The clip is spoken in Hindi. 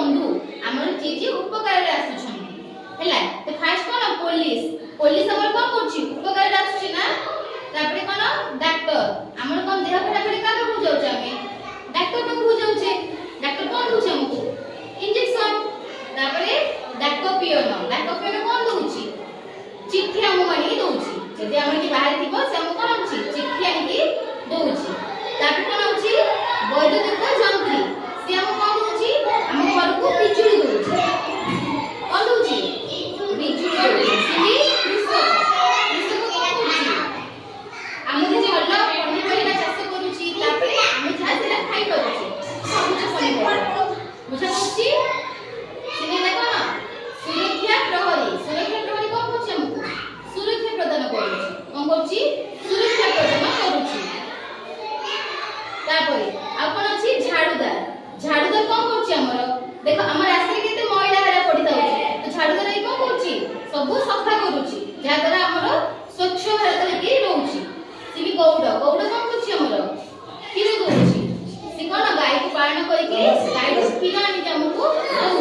बंधु हमर जे जे उपकार रे आसुछन हैला तो फास्ट कोन पुलिस पुलिस हमर कोन करछि उपकार रे आसुछि ना तापरे कोन डॉक्टर हमर कोन देह खराब हेले का को जाउ जामे डॉक्टर को हो जाउ छे डॉक्टर कोन दउ छे हमको इंजेक्शन तापरे डाको पियोन कोन दउ छी चिट्ठी हम मानी दउ छी जदि हमर की बाहर थिबो से हम कोन छी चिट्ठी आनी की दउ छी तापरे कोन होछि वैद्युतिक जंत्री से हम कोन दउ छी हम घर को बिजुली दउ छी कोन दउ छी बिजुली दउ छी सिनी कृषक कोन दउ छी हम जे हल्ला पनिपरिबा चाष करू छी तापरे हम जा सेला खाइ करू छी सबुज पनिपरिबा बुझा छी सिनी देखो ना सुरक्षा प्रहरी कोन होछि हमको सुरक्षा प्रदान करू छी कोन करू छी सुरक्षा प्रदान करू छी तापरे आ कोन अछि झाड़ूदार कोन करू छी हमर देखो हमर रास्ता केते मैला हरा पड़िता होछि तो झाड़ूदार ई कोन करू छी सब सफा करू छी जा द्वारा हमर स्वच्छ भारत लेके रहू छी सिबी गौड़